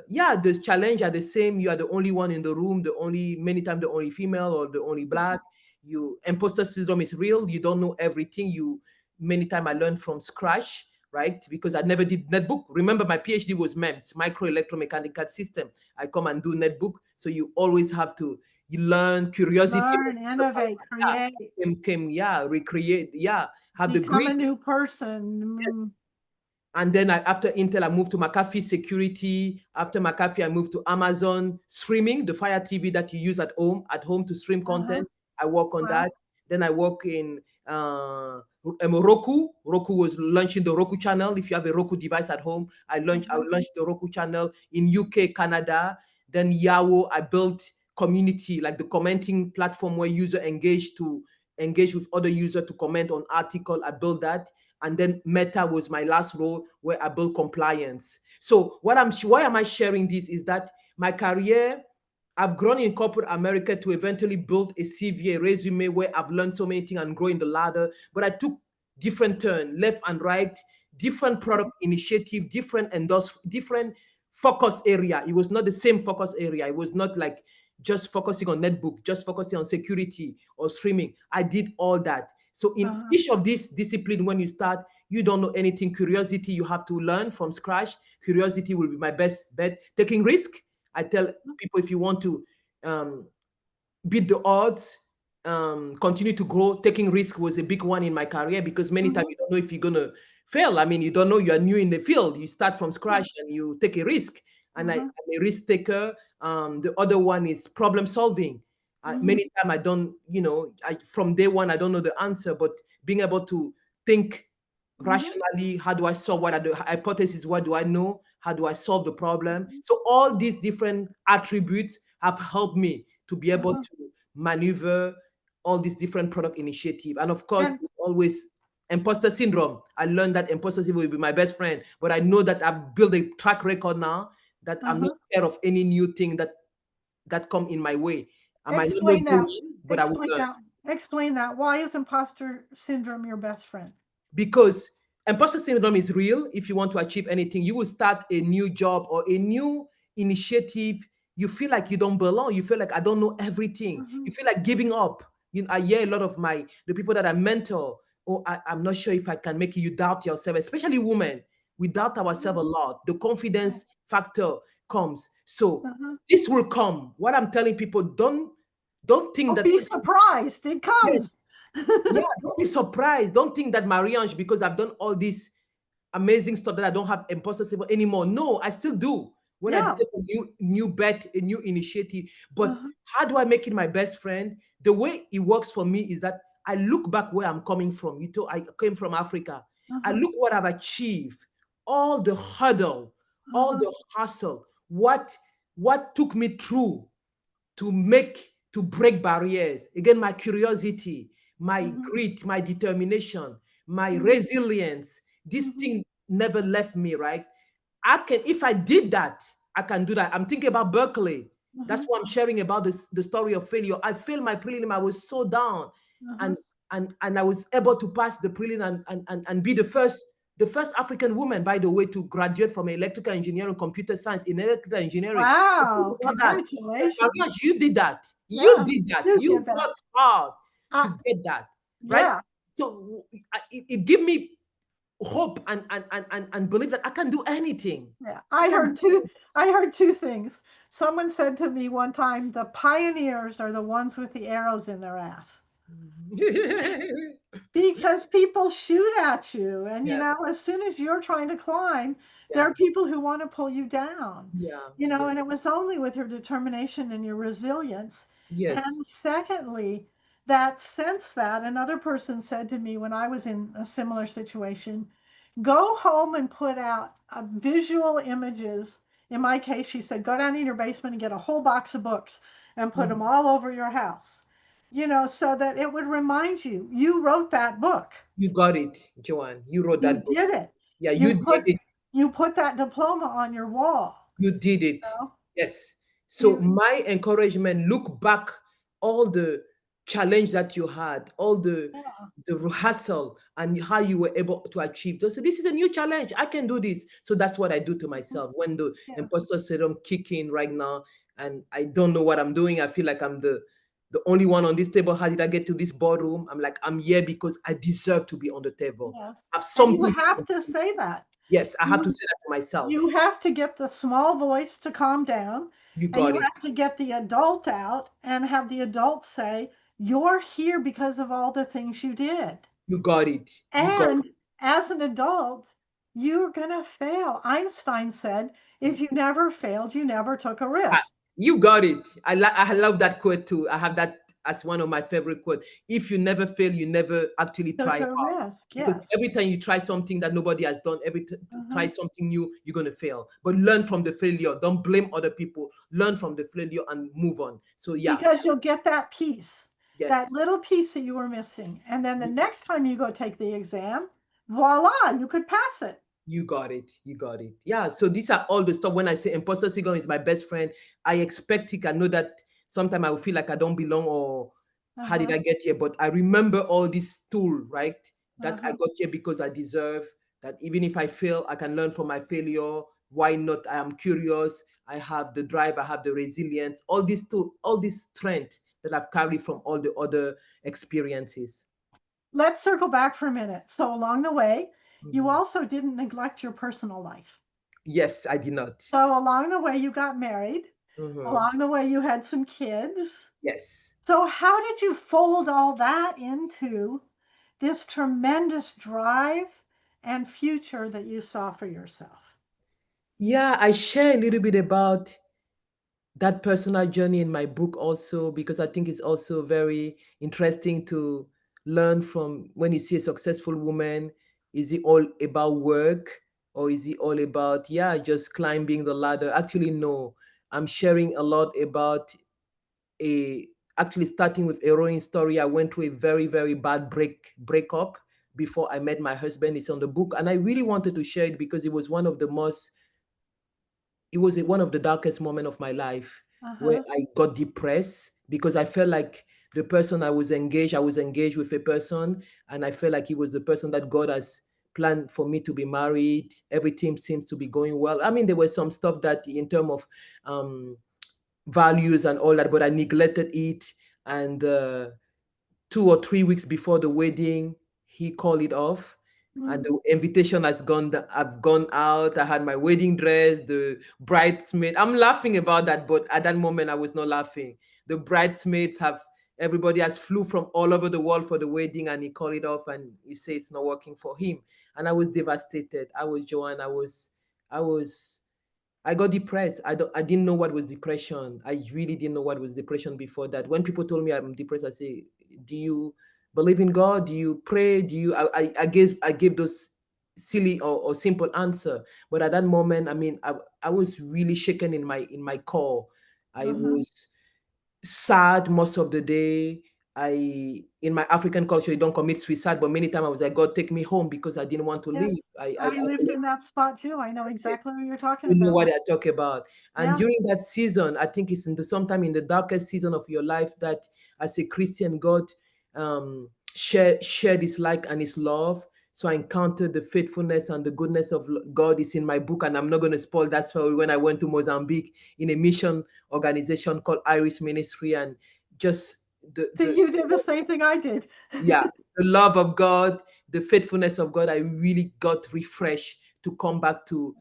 yeah, the challenge are the same. You are the only one in the room, the only many times the only female or the only black. You imposter syndrome is real. You don't know everything. You many times I learned from scratch, right? Because I never did netbook. Remember, my PhD was MEMS, micro electromechanical system. I come and do netbook. So you always have to you learn curiosity. Learn, innovate, create, Yeah, recreate, yeah, have the become a grit. new person. Yes. And then after Intel, I moved to McAfee Security. After McAfee, I moved to Amazon Streaming, the Fire TV that you use at home to stream Uh-huh. content. I work on Wow. that. Then I work in Roku. Roku was launching the Roku channel. If you have a Roku device at home, I Uh-huh. launched the Roku channel in UK, Canada. Then Yahoo, I built community, like the commenting platform where user engage with other user to comment on article. I built that. and then Meta was my last role where I built compliance. So why am I sharing this is that my career, I've grown in corporate America to eventually build a CV, a resume where I've learned so many things and grow in the ladder. But I took different turn, left and right, different product initiative, different focus area. It was not the same focus area. It was not like just focusing on netbook, just focusing on security or streaming. I did all that. So in Uh-huh. each of these discipline, when you start, you don't know anything. Curiosity, you have to learn from scratch. Curiosity will be my best bet. Taking risk. I tell people if you want to um, beat the odds, continue to grow. Taking risk was a big one in my career because many times Mm-hmm. you don't know if you're gonna fail. I mean, you don't know you are new in the field. You start from Yeah. scratch and you take a risk. And I'm Uh-huh. a risk taker. The other one is problem solving. Mm-hmm. Many times I don't, from day one I don't know the answer, but being able to think Mm-hmm. rationally, how do I solve what I do? Hypothesis, what do I know? How do I solve the problem? So all these different attributes have helped me to be able Uh-huh. to maneuver all these different product initiative. And of course, And always imposter syndrome. I learned that imposter syndrome will be my best friend, but I know that I've built a track record now that I'm not uh-huh. scared of any new thing that come in my way. I might not know Explain that. Joanne, but I will Explain learn. that. Explain that. Why is imposter syndrome your best friend? Because imposter syndrome is real. If you want to achieve anything, you will start a new job or a new initiative. You feel like you don't belong. You feel like I don't know everything. Mm-hmm. You feel like giving up. I hear a lot of the people that I mentor. Oh, I'm not sure if I can make it. You doubt yourself, especially women. We doubt ourselves a lot. The confidence factor comes. So Uh-huh. this will come. What I'm telling people, don't think Don't that be surprised. It yes, comes. yeah, don't be surprised. Don't think that Marie-Ange, because I've done all this amazing stuff that I don't have imposter syndrome anymore. No, I still do. When I Yeah. take a new bet, a new initiative. But Uh-huh. how do I make it my best friend? The way it works for me is that I look back where I'm coming from. I came from Africa. I Uh-huh. look what I've achieved, all the hurdle, all Uh-huh. the hustle, what took me through to break barriers. Again, my curiosity, my Mm-hmm. grit, my determination, my Mm-hmm. resilience. This Mm-hmm. thing never left me, right? If I did that, I can do that. I'm thinking about Berkeley. That's Uh-huh. what I'm sharing about the story of failure. I failed my prelim. I was so down. Uh-huh. And and I was able to pass the prelim and be the first African woman, by the way, to graduate from electrical engineering, computer science in electrical engineering. Think Wow. about that. But Congratulations. Maria, you did that. You Yeah. did that. You You did that. worked hard to Uh, get that, right? yeah. So it gave me hope and believe that I can do anything. Yeah. I can do I heard two things. Someone said to me one time, the pioneers are the ones with the arrows in their ass. anything. Because people shoot at you. And, Yeah, as soon as you're trying to climb, there yeah, are people who want to pull you down. yeah, yeah. And it was only with your determination and your resilience. Yes, And secondly, that sense that another person said to me when I was in a similar situation, go home and put out visual images. In my case, she said, go down in your basement and get a whole box of books and put them mhm. all over your house, so that it would remind you, you wrote that book. You got it, Joanne. You wrote You that book. did it. Yeah, You you did put it. you put that diploma on your wall. You did it. know? Yes. So You my encouragement, look back all the challenge that you had, all yeah, the rehearsal and how you were able to achieve. So this is a new challenge. I can do this. So that's what I do to mhm, myself when the yeah. imposter syndrome kick in right now and I don't know what I'm doing. I feel like I'm the only one on this table. How did I get to this boardroom? I'm like, I'm here because I deserve to be on the table. Yes. I have And you something. have to say that. Yes, I have to You say that to myself. you have to get the small voice to calm down, You and you got it. have to get the adult out and have the adult say, "You're here because of all the things you did." You got it. You got it. And as an adult, you're going to fail. Einstein said, if you never failed, you never took a Ah, risk. you got it. I love that quote too. I have that as one of my favorite quote. If you never fail, you never actually Took try a hard. risk, Because yes. every time you try something that nobody has done, Uh-huh. try something new, you're gonna fail. But learn from the failure. Don't blame other people. Learn from the failure and move on. So yeah, Because you'll get that piece, that yes, little piece that you were missing. And then the y- next time you go take the exam, voila, you could pass it. You got it. You got it. Yeah. So these are all the stuff. When I say imposter syndrome is my best friend, I expect it. I know that sometimes I will feel like I don't belong or how did Uh-huh. I get here? But I remember all this tool, right? That I Uh-huh. got here because I deserve. That even if I fail, I can learn from my failure. Why not? I am curious. I have the drive. I have the resilience. All this tool, all this strength that I've carried from all the other experiences. Let's circle back for a minute. So along the way, you Mhm. also didn't neglect your personal life. Yes, I did not. So along the way, you got married. Mhm. Along the way, you had some kids. Yes. So how did you fold all that into this tremendous drive and future that you saw for yourself? Yeah, I share a little bit about that personal journey in my book also because I think it's also very interesting to learn from when you see a successful woman. Is it all about work or is it all about, yeah, just climbing the ladder? Actually, no. I'm sharing a lot about a actually starting with Heroine story. I went through a very, very bad breakup before I met my husband. It's on the book. And I really wanted to share it because it was one of the most it was one of the darkest moments of my life where Uh-huh. I got depressed because I felt like the person I was engaged with a person, and I felt like he was the person that God has planned for me to be married. Everything seems to be going well. I mean, there was some stuff that in terms of um, values and all that, but I neglected it. And 2 or 3 weeks before the wedding, he called it off. And Mm. the invitation has gone. I've gone out. I had my wedding dress, the bridesmaid. I'm laughing about that, but at that moment, I was not laughing. The bridesmaids have everybody has flew from all over the world for the wedding, and he called it off, and he said it's not working for him. And I was devastated. I was Joanne. I was I got depressed. I didn't know what was depression. I really didn't know what was depression before that. When people told me I'm depressed, I say, "Do you believe in God? Do you pray? Do you?" I gave those silly or simple answer. But at that moment, I mean, I was really shaken in my core. I Uh-huh. was sad most of the day. I in my African culture, you don't commit suicide, but many times I was like, God, take me home because I didn't want to Yes. leave. I I lived in that spot too. I know exactly what you're talking you know about. what I talk about. And Yeah. during that season, I think it's in the sometime in the darkest season of your life that as a Christian, God shared his light and his love. So I encountered the faithfulness and the goodness of God is in my book, and I'm not going to spoil that story when I went to Mozambique in a mission organization called Iris Ministry, and just See, you did the same thing I did. yeah, the love of God, the faithfulness of God, I really got refreshed to come back to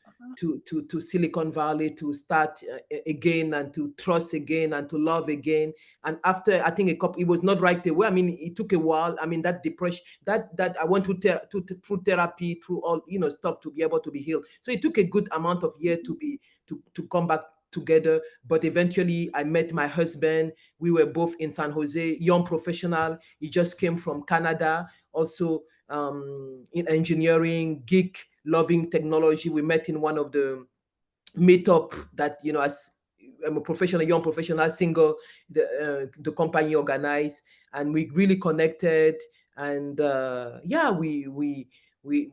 Silicon Valley to start again and to trust again and to love again. And after I think a couple, it was not right away. I mean, it took a while. I mean, that depression, that I went through therapy, through all stuff to be able to be healed. So it took a good amount of year to come back together. But eventually, I met my husband. We were both in San Jose, young professional. He just came from Canada, also in engineering, geek, loving technology. We met in one of the meetup that as I'm a professional, young professional, single, the company organized, and we really connected. And yeah, we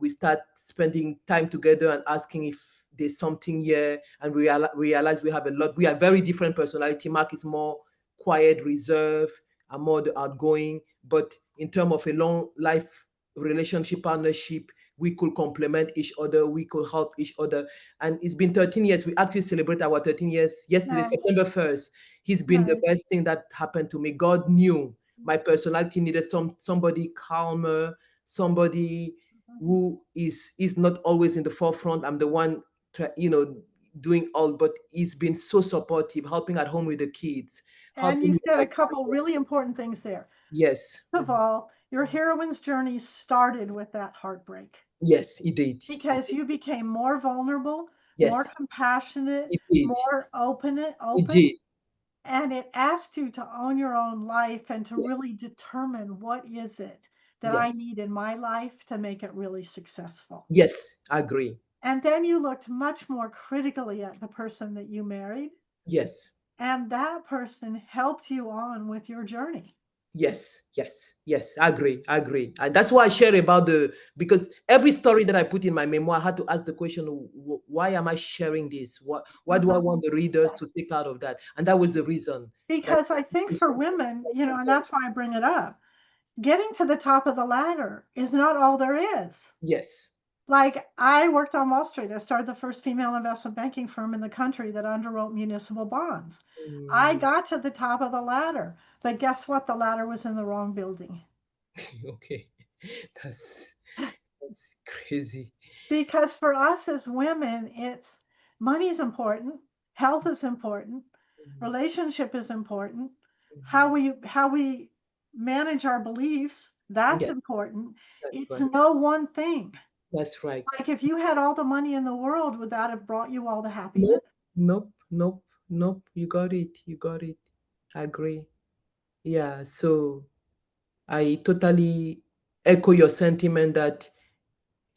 start spending time together and asking if there's something here, and we realize we have a lot. We are very different personality. Mark is more quiet, reserved. I'm more the outgoing. But in terms of a long life relationship partnership, we could complement each other. We could help each other, and it's been 13 years. We actually celebrate our 13 years yesterday, Nice. September 1st. He's been the Nice. best thing that happened to me. God knew my personality needed somebody calmer, somebody who is not always in the forefront. I'm the one, doing all, but he's been so supportive, helping at home with the kids, And helping you with said my a couple really important things there. yes, First of all, your heroine's journey started with that heartbreak yes, he did. He because did. you became more vulnerable, more Yes, compassionate, he did. more He open, did. and it asked you to own your own life and to Yes, really determine what is it that I yes, need in my life to make it really successful. yes. I agree. And then you looked much more critically at the person that you married, Yes. and that person helped you on with your journey. Yes, yes, yes. I agree. I agree. And that's why I share about the, because every story that I put in my memoir, I had to ask the question, why am I sharing this? Why do I Uh-huh. want the readers to take out of that? And that was the reason that Because I think is for women, and so, that's why I bring it up, getting to the top of the ladder is not all there is. yes. Like I worked on Wall Street. I started the first female investment banking firm in the country that underwrote municipal bonds. I Mm, got to the top of the ladder, but guess what? The ladder was in the wrong building. okay. That's that's crazy. Because for us as women, it's money is important, health is important, Mhm, relationship is important, mhm. how we manage our beliefs, that's Yes, important. that's It's right. no one thing. That's right. Like if you had all the money in the world, would that have brought you all the happiness? Nope, nope, nope, nope. You got it. You got it. I agree. Yeah. So I totally echo your sentiment that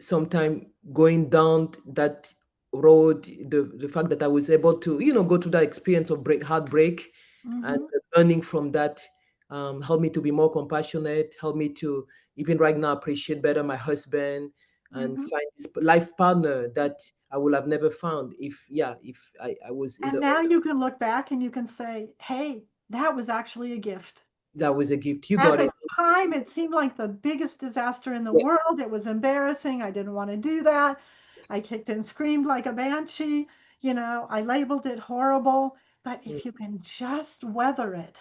sometime going down that road, the fact that I was able to, go through that experience of heartbreak, and Hmm. learning from that, helped me to be more compassionate, helped me to even right now appreciate better my husband and Hmm. find this life partner that I would have never found if, yeah, if I was in And the, now you can look back and you can say, hey, that was actually a gift. that was a gift. You At got the it. time, it seemed like the biggest disaster in the Yeah. world. It was embarrassing. I didn't want to do that. I kicked and screamed like a banshee. I labeled it horrible. But Mm, if you can just weather it,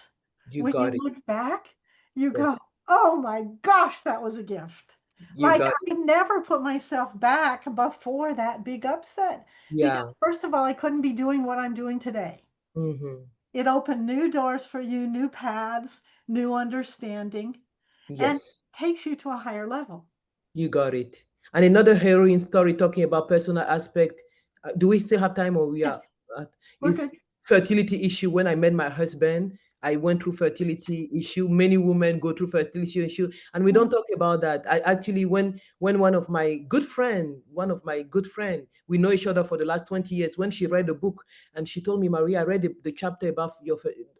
you when you got it. look back, you Yes. go, oh my gosh, that was a gift. You Like got I never put myself back before that big upset Yeah. because, first of all, I couldn't be doing what I'm doing today. Hmm. It opened new doors for you, new paths, new understanding, and Yes. takes you to a higher level. You got it. And another heroine story talking about personal aspect. Do we still have time, or we are? Yes, Uh, we're is good. fertility issue. When I met my husband, I went through fertility issue. Many women go through fertility issue, and we don't Mhm, talk about that. I actually, when one of my good friend, we know each other for the last 20 years. When she read the book and she told me, Maria, I read the chapter about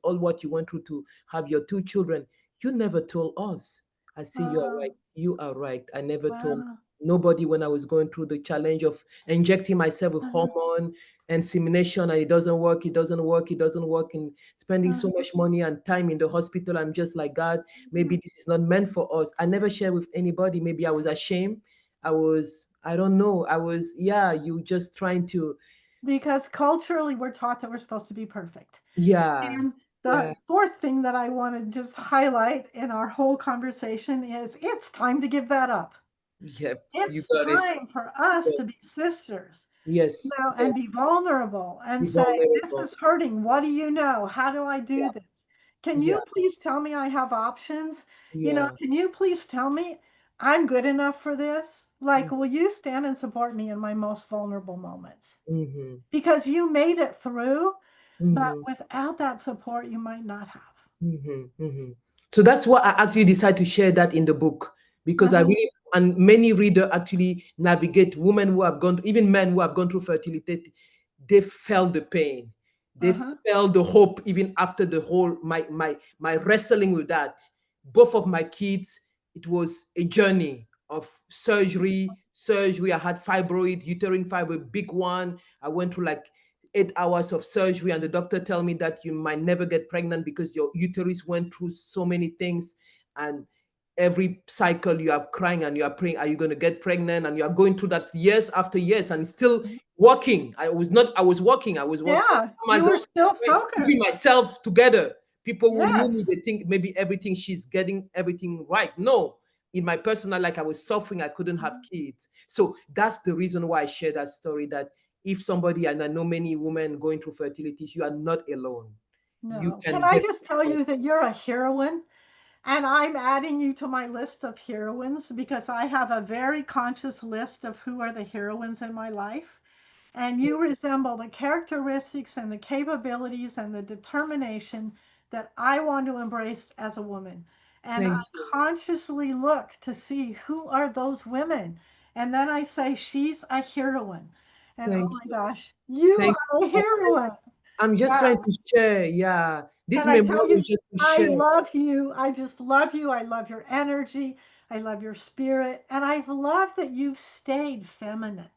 all what you went through to have your two children. You never told us. I say you are right. wow, You are right. I never told wow, nobody when I was going through the challenge of injecting myself with uh-huh, hormone, insemination, and it doesn't work, it doesn't work, it doesn't work, and spending so uh-huh, much money and time in the hospital. I'm just like, God, maybe mhm. this is not meant for us. I never share with anybody. Maybe I was ashamed. I don't know. Yeah, you just trying to, Because culturally, we're taught that we're supposed to be perfect. yeah, And yeah, the fourth thing that I want to just highlight in our whole conversation is it's time to give that up. yep, you It's got it. time for us to be sisters. Yes, And yes, be vulnerable and be say, this vulnerable. is hurting. What do you know? How do I do Yeah, this? Can yeah, you please tell me I have options? yeah. Can you please tell me I'm good enough for this? Like, will you stand and support me in my most vulnerable moments? Mm-hmm. Because you made it through, but Mm-hmm. without that support, you might not have. Mm-hmm, mm-hmm. So that's why I actually decided to share that in the book, because I Uh-huh, really, and many reader actually navigate, women who have gone, even men who have gone through fertility, they felt the pain, they uh-huh. felt the hope even after the whole my wrestling with that. Both of my kids, it was a journey of surgery. I had fibroid, uterine fibroid, big one. I went through like 8 hours of surgery, and the doctor tell me that you might never get pregnant because your uterus went through so many things. And every cycle you are crying and you are praying, are you going to get pregnant? And you are going through that years after years and still working. I was working Yeah, on you Amazon, were still keeping focused. myself together. People who knew me, Yes. they think maybe everything, she's getting everything right. No, in my personal life, I was suffering. I couldn't have kids. So that's the reason why I share that story, that if somebody, and I know many women going through fertility, you are not alone. You No. Can can I get just tell you that you're a heroine? And I'm adding you to my list of heroines because I have a very conscious list of who are the heroines in my life. And you resemble the characteristics and the capabilities and the determination that I want to embrace as a woman. And I thank you. consciously look to see who are those women. And then I say, she's a heroine. And oh Thank my you. gosh, you Thank are a you. heroine. I'm just Wow. trying to share, yeah, This Can I may tell more you, than just to I share. love you. I just love you. I love your energy. I love your spirit. And I love that you've stayed feminine.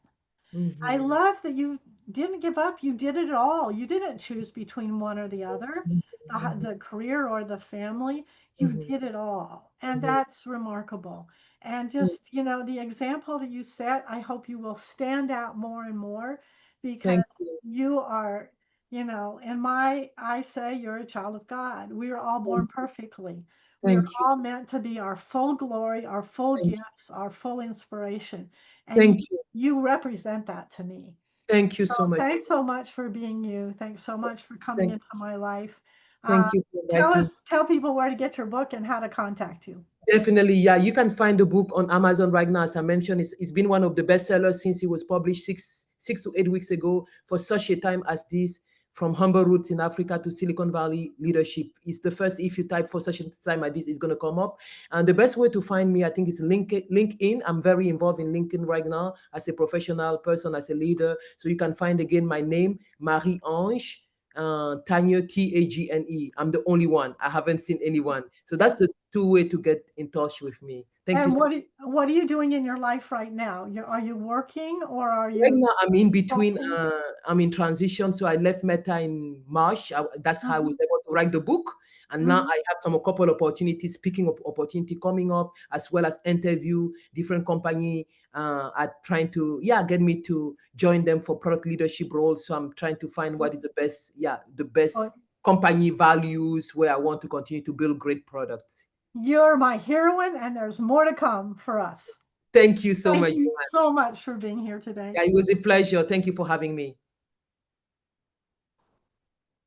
I Mhm, love that you didn't give up. You did it all. You didn't choose between one or the other, mhm, the career or the family. You mhm, did it all. And mhm, that's remarkable. And mhm. just, the example that you set, I hope you will stand out more and more because Thank you. you are, I say you're a child of God. We are all born Thank you. perfectly. We are Thank you. all meant to be our full glory, our full Thank you. gifts, our full inspiration. And Thank you. you represent that to me. Thank you So so much. thanks so much for being you. Thanks so much for coming Thank, into my life. Uh, thank you for inviting me. tell people where to get your book and how to contact you. Definitely, yeah. You can find the book on Amazon right now. As I mentioned, it's been one of the bestsellers since it was published six to 8 weeks ago. For such a time as this, from humble roots in Africa to Silicon Valley leadership, it's the first. If you type for such a time as this, it's going to come up. And the best way to find me, I think, is LinkedIn. I'm very involved in LinkedIn right now as a professional person, as a leader. So you can find again my name, Marie-Ange. Tagne, Tagne. I'm the only one. I haven't seen anyone. So that's the two-way to get in touch with me. Thank you. And what are you doing in your life right now? Are you working or are Right you now, I'm in between. consulting? I'm in transition. So I left Meta in March. That's how I was Mhm, able to write the book. And now mhm. I have some a couple opportunities, speaking of opportunity coming up, as well as interview different company are trying to get me to join them for product leadership roles. So I'm trying to find what is the best, the Well, best company values where I want to continue to build great products. you're my heroine, and there's more to come for us. Thank you so Thank much. you so much for being here today. Yeah, it was a pleasure. Thank you for having me.